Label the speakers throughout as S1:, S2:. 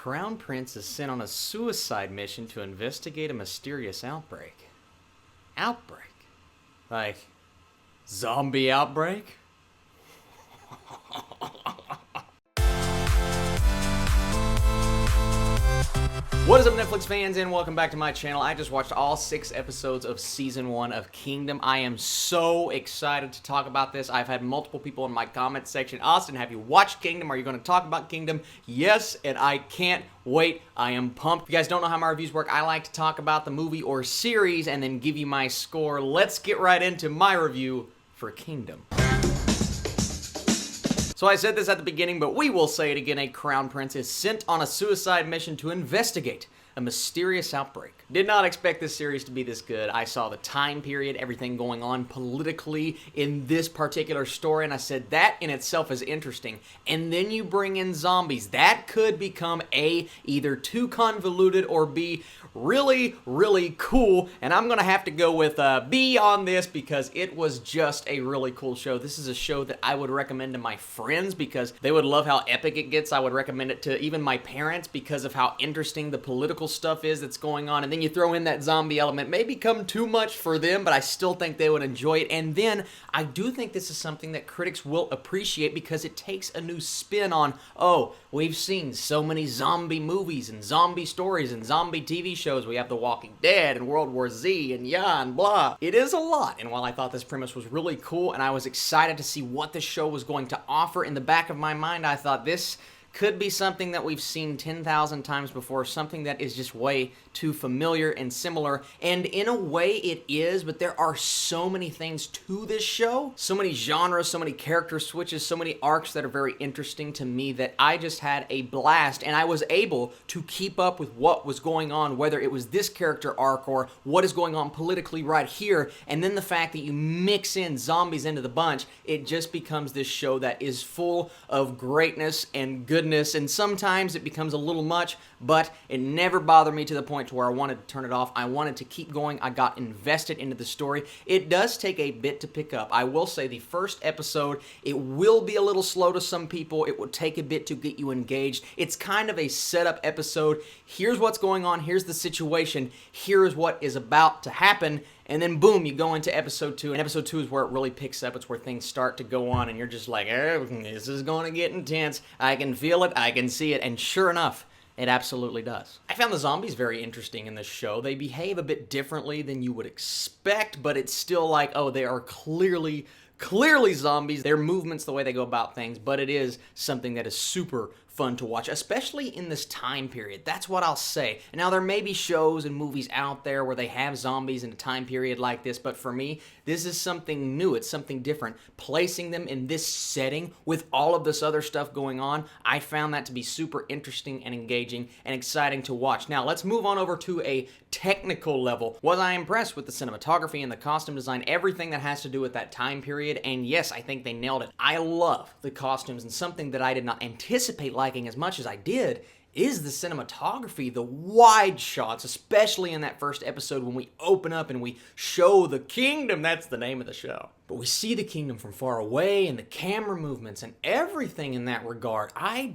S1: Crown Prince is sent on a suicide mission to investigate a mysterious outbreak. Outbreak? Like, zombie outbreak? What is up, Netflix fans, and welcome back to my channel. I just watched all 6 episodes of Season 1 of Kingdom. I am so excited to talk about this. I've had multiple people in my comment section, Austin, have you watched Kingdom? Are you going to talk about Kingdom? Yes, and I can't wait. I am pumped. If you guys don't know how my reviews work, I like to talk about the movie or series and then give you my score. Let's get right into my review for Kingdom. So I said this at the beginning, but we will say it again. A Crown Prince is sent on a suicide mission to investigate a mysterious outbreak. Did not expect this series to be this good. I saw the time period, everything going on politically in this particular story, and I said that in itself is interesting. And then you bring in zombies. That could become A, either too convoluted, or B, really, really cool. And I'm gonna have to go with B on this because it was just a really cool show. This is a show that I would recommend to my friends because they would love how epic it gets. I would recommend it to even my parents because of how interesting the political stuff is that's going on. And then you throw in that zombie element. May become too much for them, but I still think they would enjoy it. And then I do think this is something that critics will appreciate because it takes a new spin on, oh, we've seen so many zombie movies and zombie stories and zombie TV shows. We have The Walking Dead and World War Z and yeah and blah. It is a lot. And while I thought this premise was really cool and I was excited to see what the show was going to offer, in the back of my mind I thought this could be something that we've seen 10,000 times before, something that is just way too familiar and similar. And in a way it is, but there are so many things to this show, so many genres, so many character switches, so many arcs that are very interesting to me that I just had a blast, and I was able to keep up with what was going on, whether it was this character arc or what is going on politically right here. And then the fact that you mix in zombies into the bunch, it just becomes this show that is full of greatness and goodness, and sometimes it becomes a little much, but it never bothered me to the point to where I wanted to turn it off. I wanted to keep going. I got invested into the story. It does take a bit to pick up. I will say the first episode, it will be a little slow to some people. It will take a bit to get you engaged. It's kind of a setup episode. Here's what's going on. Here's the situation. Here is what is about to happen. And then boom, you go into episode 2, and episode 2 is where it really picks up. It's where things start to go on, and you're just like, this is going to get intense. I can feel it, I can see it, and sure enough, it absolutely does. I found the zombies very interesting in this show. They behave a bit differently than you would expect, but it's still like, oh, they are clearly zombies. Their movements, the way they go about things, but it is something that is super fun to watch, especially in this time period. That's what I'll say. Now, there may be shows and movies out there where they have zombies in a time period like this, but for me, this is something new. It's something different. Placing them in this setting with all of this other stuff going on, I found that to be super interesting and engaging and exciting to watch. Now, let's move on over to a technical level. Was I impressed with the cinematography and the costume design, everything that has to do with that time period? And yes, I think they nailed it. I love the costumes, and something that I did not anticipate liking as much as I did is the cinematography, the wide shots, especially in that first episode when we open up and we show the kingdom. That's the name of the show. But we see the kingdom from far away, and the camera movements and everything in that regard. I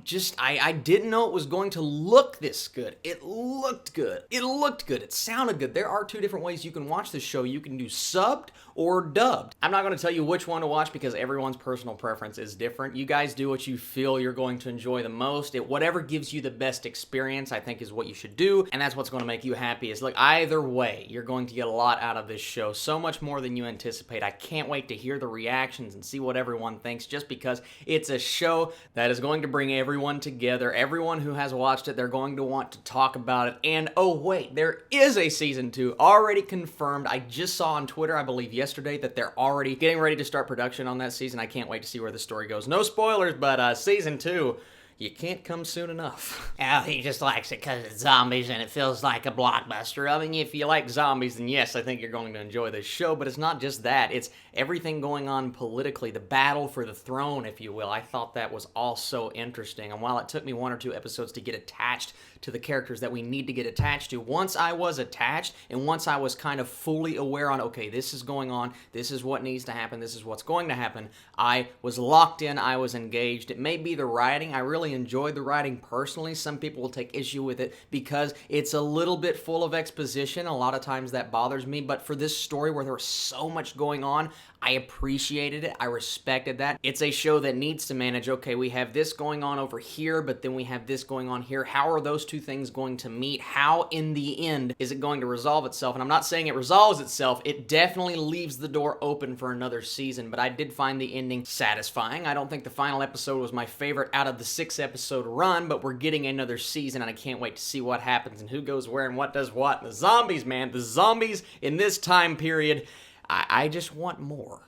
S1: didn't know it was going to look this good. It looked good. It looked good. It sounded good. There are 2 different ways you can watch this show. You can do subbed or dubbed. I'm not going to tell you which one to watch because everyone's personal preference is different. You guys do what you feel you're going to enjoy the most. Whatever gives you the best experience, I think, is what you should do, and that's what's going to make you happy. Is look, either way, you're going to get a lot out of this show. So much more than you anticipate. I can't wait to hear the reactions and see what everyone thinks, just because it's a show that is going to bring everyone together. Everyone who has watched it, they're going to want to talk about it. And oh wait, there is a season 2 already confirmed. I just saw on Twitter, I believe yesterday, that they're already getting ready to start production on that season. I can't wait to see where the story goes. No spoilers, but season 2, you can't come soon enough.
S2: Oh, he just likes it because it's zombies and it feels like a blockbuster.
S1: I mean, if you like zombies, then yes, I think you're going to enjoy this show, but it's not just that. It's everything going on politically, the battle for the throne, if you will. I thought that was all so interesting, and while it took me 1 or 2 episodes to get attached to the characters that we need to get attached to, once I was attached, and once I was kind of fully aware on, okay, this is going on, this is what needs to happen, this is what's going to happen, I was locked in, I was engaged. It may be the writing. I really really enjoyed the writing personally. Some people will take issue with it because it's a little bit full of exposition. A lot of times that bothers me, but for this story where there was so much going on, I appreciated it. I respected that. It's a show that needs to manage, okay, we have this going on over here, but then we have this going on here. How are those two things going to meet? How, in the end, is it going to resolve itself? And I'm not saying it resolves itself. It definitely leaves the door open for another season, but I did find the ending satisfying. I don't think the final episode was my favorite out of the 6-episode run, but we're getting another season, and I can't wait to see what happens and who goes where and what does what. And the zombies, man, the zombies in this time period, I just want more.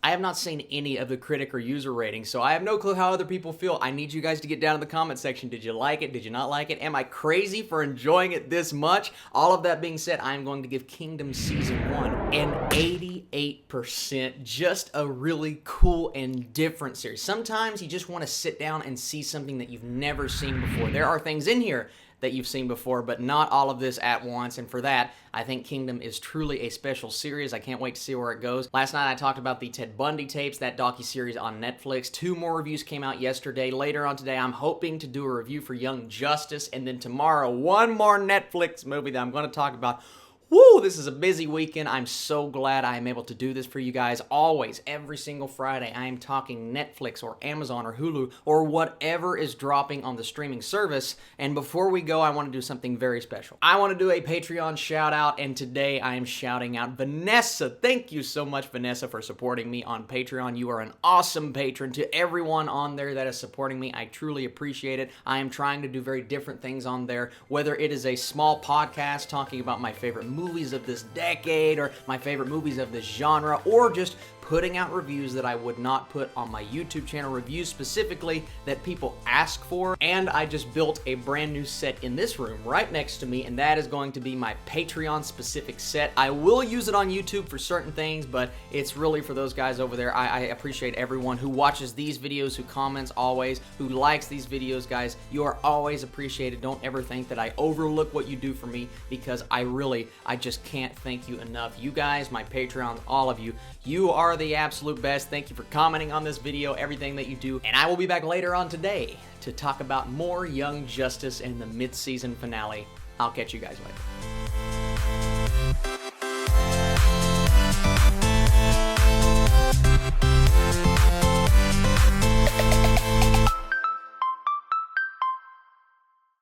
S1: I have not seen any of the critic or user ratings, so I have no clue how other people feel. I need you guys to get down in the comment section. Did you like it? Did you not like it? Am I crazy for enjoying it this much? All of that being said, I am going to give Kingdom Season 1 an 88%. Just a really cool and different series. Sometimes you just want to sit down and see something that you've never seen before. There are things in here that you've seen before, but not all of this at once, and for that, I think Kingdom is truly a special series. I can't wait to see where it goes. Last night I talked about the Ted Bundy tapes, that docuseries on Netflix. 2 more reviews came out yesterday. Later on today, I'm hoping to do a review for Young Justice, and then tomorrow, 1 more Netflix movie that I'm going to talk about. Woo, this is a busy weekend. I'm so glad I am able to do this for you guys. Always, every single Friday, I am talking Netflix or Amazon or Hulu or whatever is dropping on the streaming service. And before we go, I want to do something very special. I want to do a Patreon shout out, and today I am shouting out Vanessa. Thank you so much, Vanessa, for supporting me on Patreon. You are an awesome patron. To everyone on there that is supporting me, I truly appreciate it. I am trying to do very different things on there, whether it is a small podcast talking about my favorite movies of this decade or my favorite movies of this genre, or just putting out reviews that I would not put on my YouTube channel, reviews specifically that people ask for. And I just built a brand new set in this room right next to me, and that is going to be my Patreon specific set. I will use it on YouTube for certain things, but it's really for those guys over there. I appreciate everyone who watches these videos, who comments always, who likes these videos, guys. You are always appreciated. Don't ever think that I overlook what you do for me, because I just can't thank you enough. You guys, my Patreons, all of you, you are the absolute best. Thank you for commenting on this video, everything that you do. And I will be back later on today to talk about more Young Justice and the mid-season finale. I'll catch you guys later.